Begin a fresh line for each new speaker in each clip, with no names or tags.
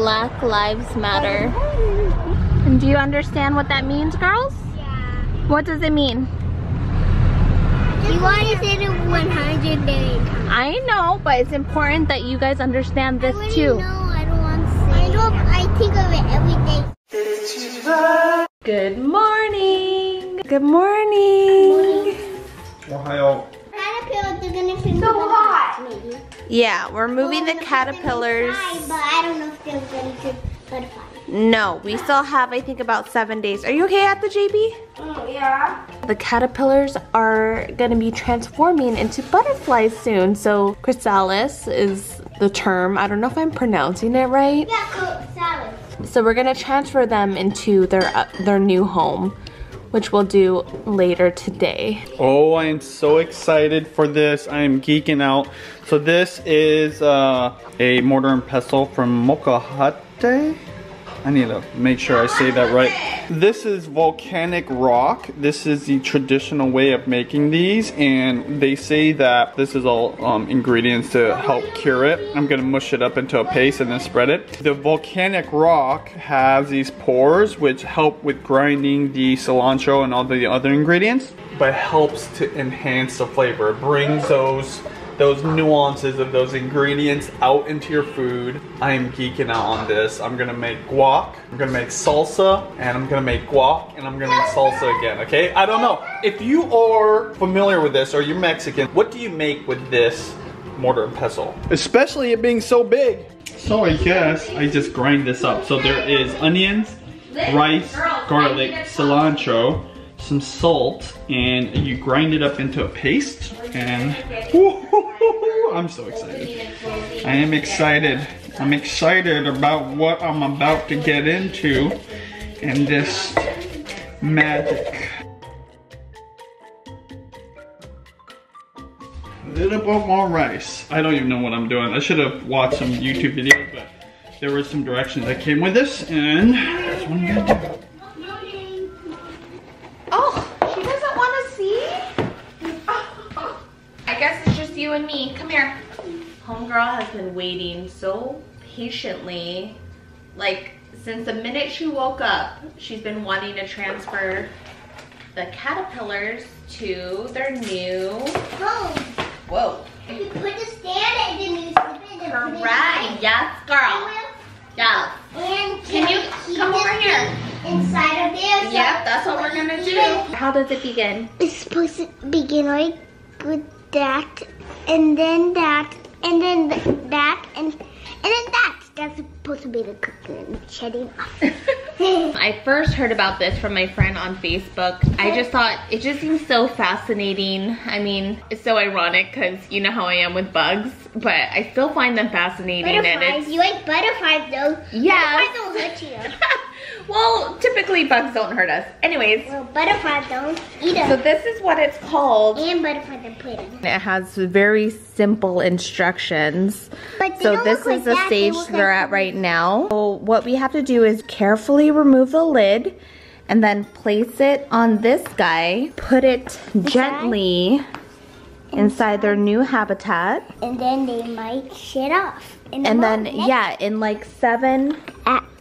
Black Lives Matter. And do you understand what that means, girls?
Yeah.
What does it mean?
You already said it 100 million times.
I know, but it's important that you guys understand this too.
No, I don't want to say it. I think of it every day.
Good morning. Good morning.
Ohio.
Caterpillars are gonna feel
So hot.
maybe.
Yeah, we're moving the caterpillars.
But I don't know if they're going to butterfly.
No, we still have, I think, about 7 days. Are you okay at the JB?
Oh, yeah.
The caterpillars are gonna be transforming into butterflies soon. So chrysalis is the term. I don't know if I'm pronouncing it right.
Yeah, cool. Salad.
So we're gonna transfer them into their new home, which we'll do later today.
Oh, I am so excited for this. I am geeking out. So this is a mortar and pestle from Mokahate. I need to make sure I say that right. This is volcanic rock. This is the traditional way of making these, and they say that this is all ingredients to help cure it. I'm gonna mush it up into a paste and then spread it. The volcanic rock has these pores which help with grinding the cilantro and all the other ingredients, but helps to enhance the flavor. It brings those nuances of those ingredients out into your food. I am geeking out on this. I'm gonna make guac, I'm gonna make salsa, and I'm gonna make guac, and I'm gonna make salsa again, okay? I don't know. If you are familiar with this or you're Mexican, what do you make with this mortar and pestle? Especially it being so big. So I guess I just grind this up. So there is onions, rice, garlic, cilantro, some salt, and you grind it up into a paste, and I'm so excited. I am excited. I'm excited about what I'm about to get into in this magic. A little bit more rice. I don't even know what I'm doing. I should have watched some YouTube videos, but there were some directions that came with this, and that's what I'm gonna do.
Oh, she doesn't want to see? I guess it's just you and me. Come here. Homegirl has been waiting so patiently. Like, since the minute she woke up, she's been wanting to transfer the caterpillars to their new home. Whoa.
You put the stand and then you slip it and put it
Right. Yes, girl. Yeah.
And
Can you come over here?
Inside of there. So
Yep, that's what we're gonna do. How does it begin?
It's supposed to begin right with that, and then that, and then that, and then that. That's supposed to be the cooking shedding off.
I first heard about this from my friend on Facebook. I just thought it just seems so fascinating. I mean, it's so ironic because you know how I am with bugs, but I still find them fascinating.
Butterflies,
and it's,
you like butterflies though.
Yes.
Butterflies don't hurt you.
well, typically bugs don't hurt us. Anyways,
Well, butterflies don't either.
so this is what it's called.
And butterflies are pretty.
It has very simple instructions.
But they
So
don't
this
look
is
like
the
that, they
stage
look
they're
like
at right now. So what we have to do is carefully remove the lid and then place it on this guy. Put it gently inside their new habitat.
And then they might shit off.
And then, yeah, in like 7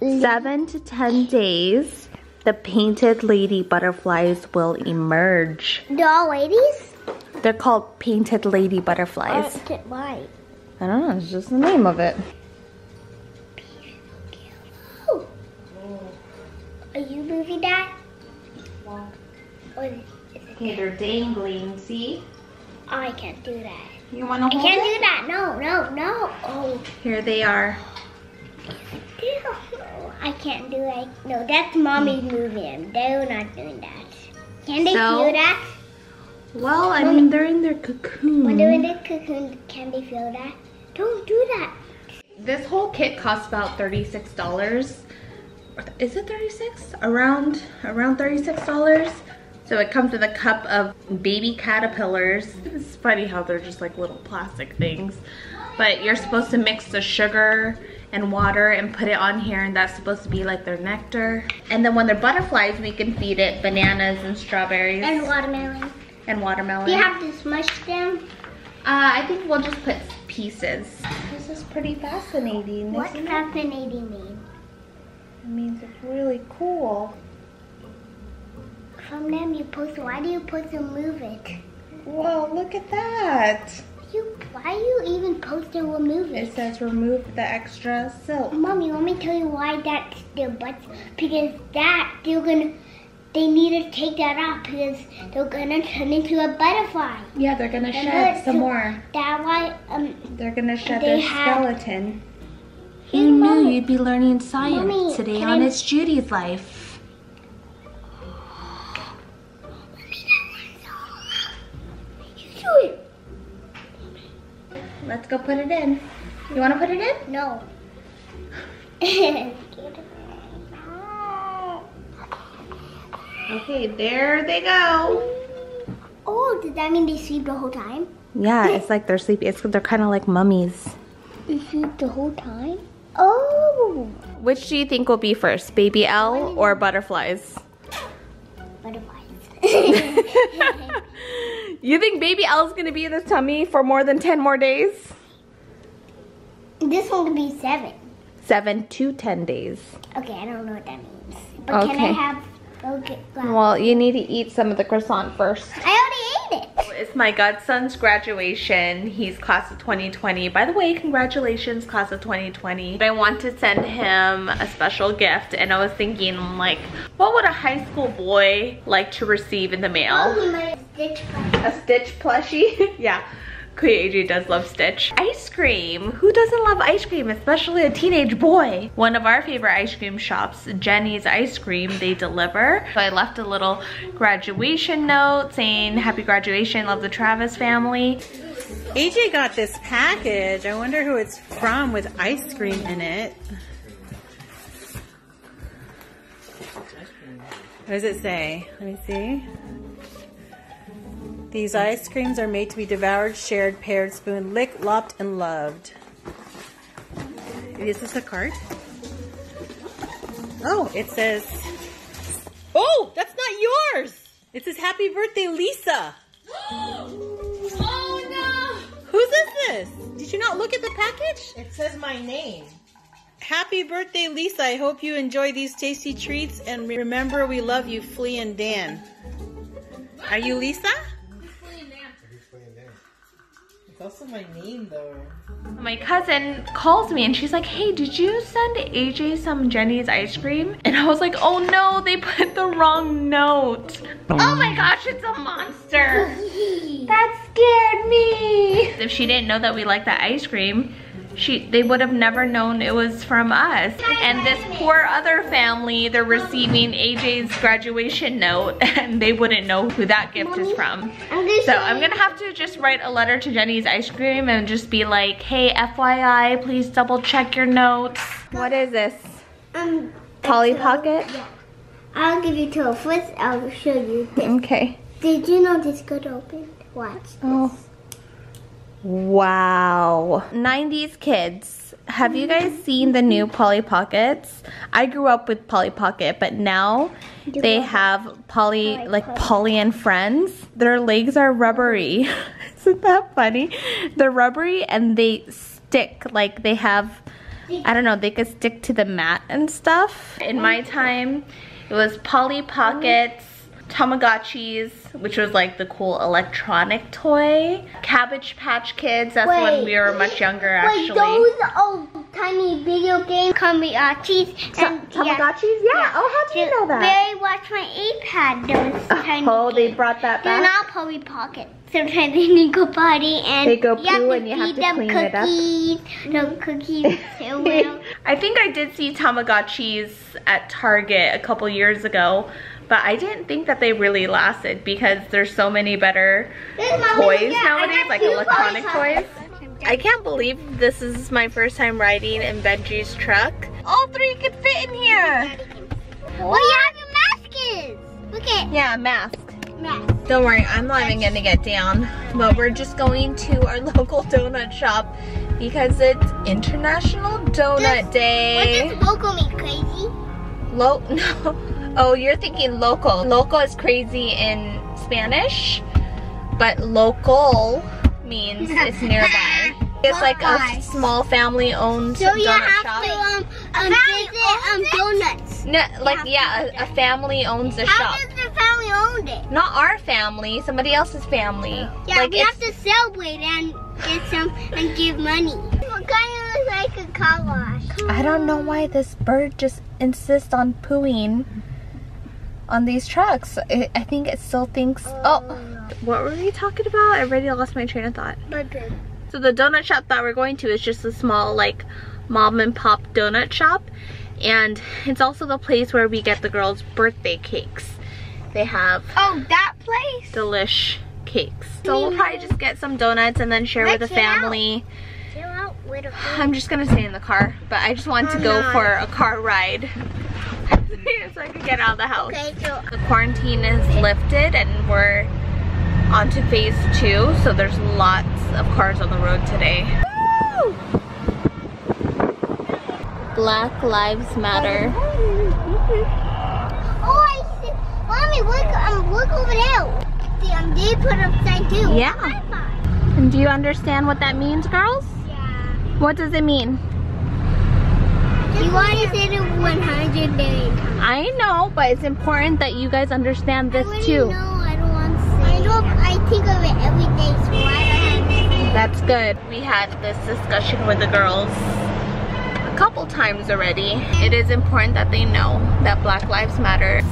to 10 days, the painted lady butterflies will emerge.
They're all ladies?
They're called painted lady butterflies.
Why?
I don't know, it's just the name of it.
Oh. Are you moving that? Or
Okay, they're dangling, see?
I can't do that.
You wanna
I
hold
can't
it?
do that. No, no, no. Oh,
Here they are.
ew. I can't do it. No, that's mommy's moving. They're not doing that. Can they
So?
feel that?
Well, I mean, they're in their cocoon.
When they're in the cocoon, can they feel that? Don't do that.
This whole kit costs about $36. Is it 36? Around $36. So it comes with a cup of baby caterpillars. It's funny how they're just like little plastic things. But you're supposed to mix the sugar and water and put it on here, and that's supposed to be like their nectar. And then when they're butterflies, we can feed it bananas and strawberries.
And watermelon.
And watermelon.
Do you have to smush them?
I think we'll just put pieces. This is pretty fascinating.
What's
isn't it?
fascinating mean?
It means it's really cool.
From them you post. Why do you post to move it?
Whoa, look at that.
Why are you even post to remove
It
it?
says remove the extra silk.
Mommy, let me tell you why that's their butts. Because that they need to take that off because they're gonna turn into a butterfly.
Yeah, they're gonna
Remember?
shed some
So
more.
That's why
They're gonna shed
they
their
have-
skeleton.
Who knew
you'd be learning science
Mommy,
today
can
on
I-
It's Judy's Life?
you do it.
Let's go put it in. You wanna put it in?
No.
Okay, there they go.
Oh, does that mean they sleep the whole time?
Yeah, it's like they're sleepy. They're kind of like mummies.
They sleep the whole time? Oh!
Which do you think will be first, baby L or butterflies?
Butterflies.
You think baby L is gonna be in the tummy for more than 10 more days?
This one could be 7.
7 to 10 days.
Okay, I don't know what that means. But can I
Okay.
have... Okay,
Well, you need to eat some of the croissant first.
I already ate it.
It's my godson's graduation. He's class of 2020. By the way, congratulations, class of 2020. I want to send him a special gift, and I was thinking, like, what would a high school boy like to receive in the mail?
Oh, he might stitch
A Stitch plushie? Yeah. Kuya AJ does love Stitch. Ice cream. Who doesn't love ice cream, especially a teenage boy? One of our favorite ice cream shops, Jenny's Ice Cream, they deliver. So I left a little graduation note saying, happy graduation, love the Travis family.
AJ got this package. I wonder who it's from with ice cream in it. What does it say? Let me see. These ice creams are made to be devoured, shared, paired, spoon, licked, lopped, and loved. Is this a card? Oh, it says... Oh, that's not yours! It says, happy birthday, Lisa!
Oh no!
Whose is this? Did you not look at the package?
It says my name.
Happy birthday, Lisa. I hope you enjoy these tasty treats. And remember, we love you, Flea and Dan. Are you Lisa?
It's also my name though.
My cousin calls me and she's like, hey, did you send AJ some Jenny's ice cream? And I was like, oh no, they put the wrong note. Oh my gosh, it's a monster. That scared me. If she didn't know that we like that ice cream, they would have never known it was from us. And this poor other family, they're receiving AJ's graduation note and they wouldn't know who that gift is from. So I'm gonna have to just write a letter to Jenny's Ice Cream and just be like, hey, FYI, please double check your notes. What is this? Polly Pocket?
Yeah. I'll give you 2. First, I'll show you this.
Okay.
Did you know this could open? Watch.
Oh. Wow. 90s kids. Have you guys seen the new Polly Pockets? I grew up with Polly Pocket, but now they have Polly and Friends. Their legs are rubbery. Isn't that funny? They're rubbery and they stick, like they have, I don't know, they could stick to the mat and stuff. In my time, it was Polly Pockets, Tamagotchis, which was like the cool electronic toy. Cabbage Patch Kids, that's when we were much younger actually.
Wait, those old tiny video game Tamagotchis and
Tamagotchis? Yeah. Oh, how do you know that?
Barry watched my iPad. Those tiny
Oh, they
games.
brought that
They're
back?
not Polly Pocket. Sometimes they need to go potty and
They go poo and you have
feed
to
them
clean it up.
cookies. No cookies. So well.
I think I did see Tamagotchis at Target a couple years ago, but I didn't think that they really lasted because there's so many better toys nowadays, like electronic toys. I can't believe this is my first time riding in Benji's truck. All 3 could fit in here.
Well, you have your maskers. Look at
Yeah, mask.
mask.
Don't worry, I'm not even gonna get down. But we're just going to our local donut shop because it's International Donut Day.
What does local mean, crazy?
No. Oh, you're thinking local. Local is crazy in Spanish, but local means it's nearby. It's like a small family-owned
So you
donut
have
shop.
to visit donuts.
No, like yeah, a family owns the
How
shop.
does the family own it?
Not our family, somebody else's family.
Yeah,
like
we have to celebrate and get some and give money. It kind of looks like a car wash.
I don't know why this bird just insists on pooing on these trucks. I think it still thinks. Oh, what were we talking about? I already lost my train of thought. So the donut shop that we're going to is just a small like mom and pop donut shop, and it's also the place where we get the girls' birthday cakes. They have
that place.
delish cakes. So we'll probably just get some donuts and then share with the family. I'm just gonna stay in the car, but I just wanted to go for a car ride so I could get out of the house.
Okay, so
The quarantine is lifted and we're on to phase 2, so there's lots of cars on the road today. Woo! Black Lives Matter.
oh, I see. Mommy, look over there. They put upside too.
Yeah. And do you understand what that means, girls?
Yeah.
What does it mean?
You want to say it 100 days.
I know, but it's important that you guys understand this too.
No, I don't want to say it. I think of it every day, so I don't have to.
That's good. We had this discussion with the girls a couple times already. It is important that they know that Black Lives Matter.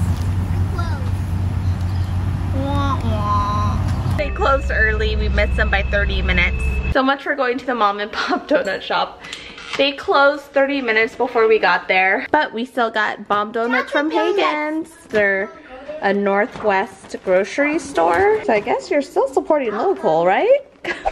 They closed early. We missed them by 30 minutes. So much for going to the mom and pop donut shop. They closed 30 minutes before we got there, but we still got bomb donuts from Hagen's. They're a Northwest grocery store. So I guess you're still supporting local, right?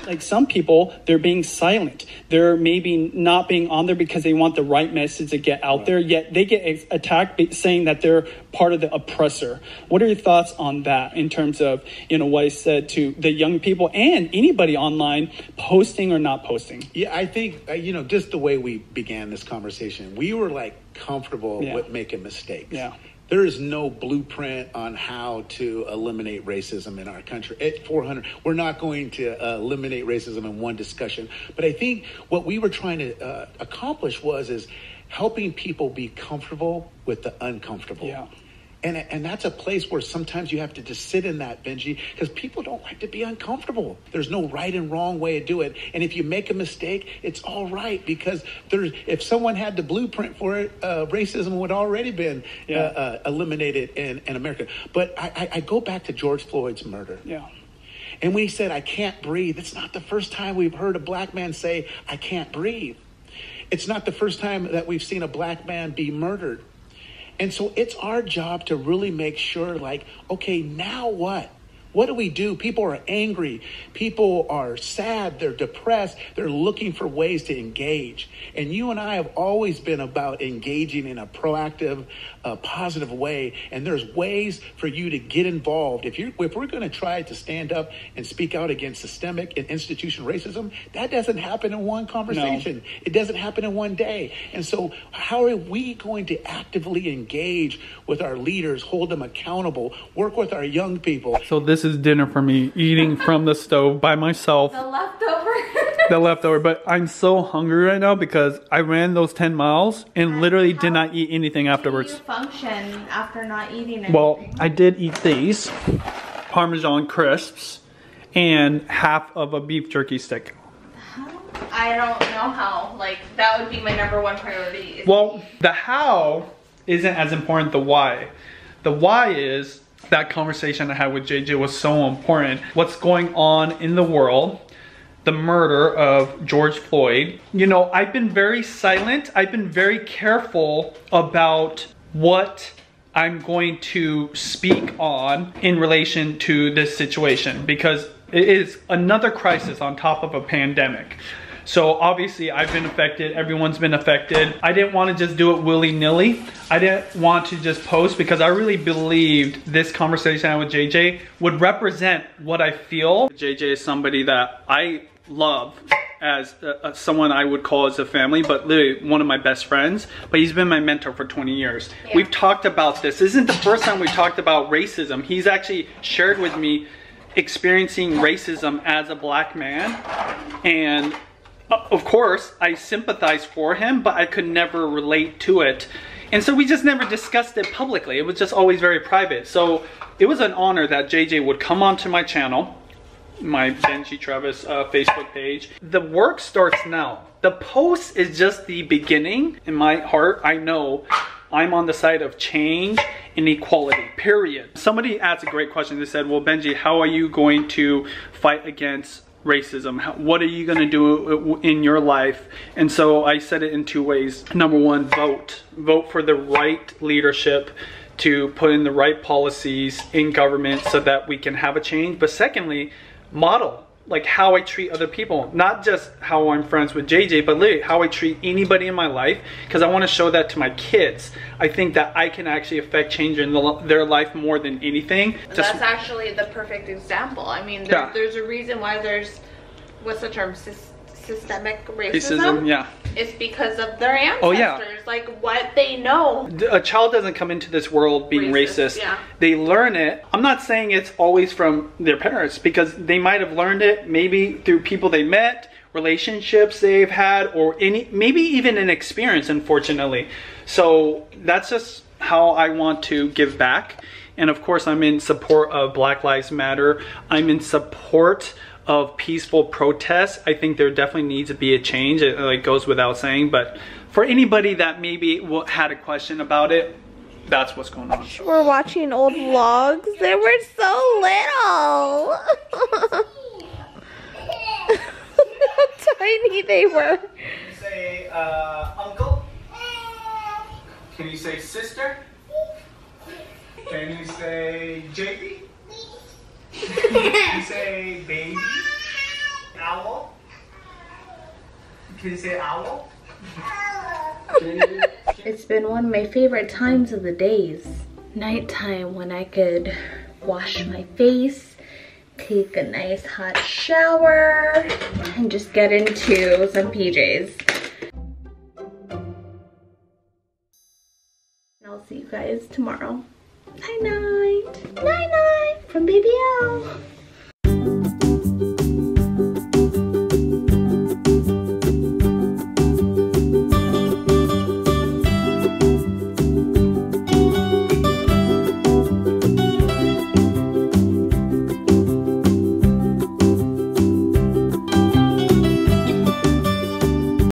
Like some people, they're being silent. They're maybe not being on there because they want the right message to get out there, yet they get attacked saying that they're part of the oppressor. What are your thoughts on that in terms of, you know, what I said to the young people and anybody online posting or not posting?
Yeah, I think, you know, just the way we began this conversation, we were like comfortable with making mistakes.
Yeah.
There is no blueprint on how to eliminate racism in our country. At 400, we're not going to eliminate racism in one discussion. But I think what we were trying to accomplish is helping people be comfortable with the uncomfortable.
Yeah.
And that's a place where sometimes you have to just sit in that, Benji, because people don't like to be uncomfortable. There's no right and wrong way to do it. And if you make a mistake, it's all right, because if someone had the blueprint for it, racism would already been eliminated in America. But I go back to George Floyd's murder.
Yeah.
And when he said, "I can't breathe," it's not the first time we've heard a black man say, "I can't breathe." It's not the first time that we've seen a black man be murdered. And so it's our job to really make sure, like, okay, now what? What do we do? People are angry. People are sad. They're depressed. They're looking for ways to engage. And you and I have always been about engaging in a proactive, positive way. And there's ways for you to get involved. If we're going to try to stand up and speak out against systemic and institutional racism, that doesn't happen in one conversation. No. It doesn't happen in one day. And so how are we going to actively engage with our leaders, hold them accountable, work with our young people?
So this is dinner for me, eating from the stove by myself.
The leftover.
The leftover, but I'm so hungry right now because I ran those 10 miles and literally did not eat anything afterwards.
How do you function after not eating anything?
Well, I did eat these Parmesan crisps and half of a beef jerky stick.
I don't know how. Like, that would be my #1 priority.
Well, the how isn't as important, the why. The why is that conversation I had with JJ was so important. What's going on in the world, the murder of George Floyd. You know, I've been very silent. I've been very careful about what I'm going to speak on in relation to this situation, because it is another crisis on top of a pandemic. So obviously I've been affected, everyone's been affected. I didn't want to just do it willy-nilly. I didn't want to just post because I really believed this conversation I had with JJ would represent what I feel. JJ is somebody that I love as someone I would call as a family, but literally one of my best friends. But he's been my mentor for 20 years. Yeah. We've talked about this. This isn't the first time we've talked about racism. He's actually shared with me experiencing racism as a black man, and of course, I sympathize for him, but I could never relate to it. And so we just never discussed it publicly. It was just always very private. So it was an honor that JJ would come onto my channel, my Benji Travis Facebook page. The work starts now. The post is just the beginning. In my heart, I know I'm on the side of change and equality, period. Somebody asked a great question. They said, well, Benji, how are you going to fight against racism? What are you going to do in your life? And so I said it in two ways. Number one, vote. Vote for the right leadership to put in the right policies in government so that we can have a change. But secondly, model like how I treat other people, not just how I'm friends with JJ, but literally how I treat anybody in my life, because I want to show that to my kids. I think that I can actually affect change in their life more than anything.
That's actually the perfect example. I mean, there's a reason why there's, what's the term, systemic racism?
Yeah.
It's because of their ancestors,
oh, yeah.
Like what they know.
A child doesn't come into this world being racist.
Yeah.
They learn it. I'm not saying it's always from their parents, because they might have learned it maybe through people they met, relationships they've had, or maybe even an experience, unfortunately. So that's just how I want to give back. And of course, I'm in support of Black Lives Matter. I'm in support of peaceful protests. I think there definitely needs to be a change. It like goes without saying, but for anybody that maybe had a question about it, that's what's going on.
We're watching old vlogs. They were so little. How tiny they were.
Can you say uncle? Can you say sister? Can you say JB? Can you say baby? Owl? Can you say owl?
It's been one of my favorite times of the days. Nighttime, when I could wash my face, take a nice hot shower, and just get into some PJs. And I'll see you guys tomorrow. Night night. Night night from Baby L.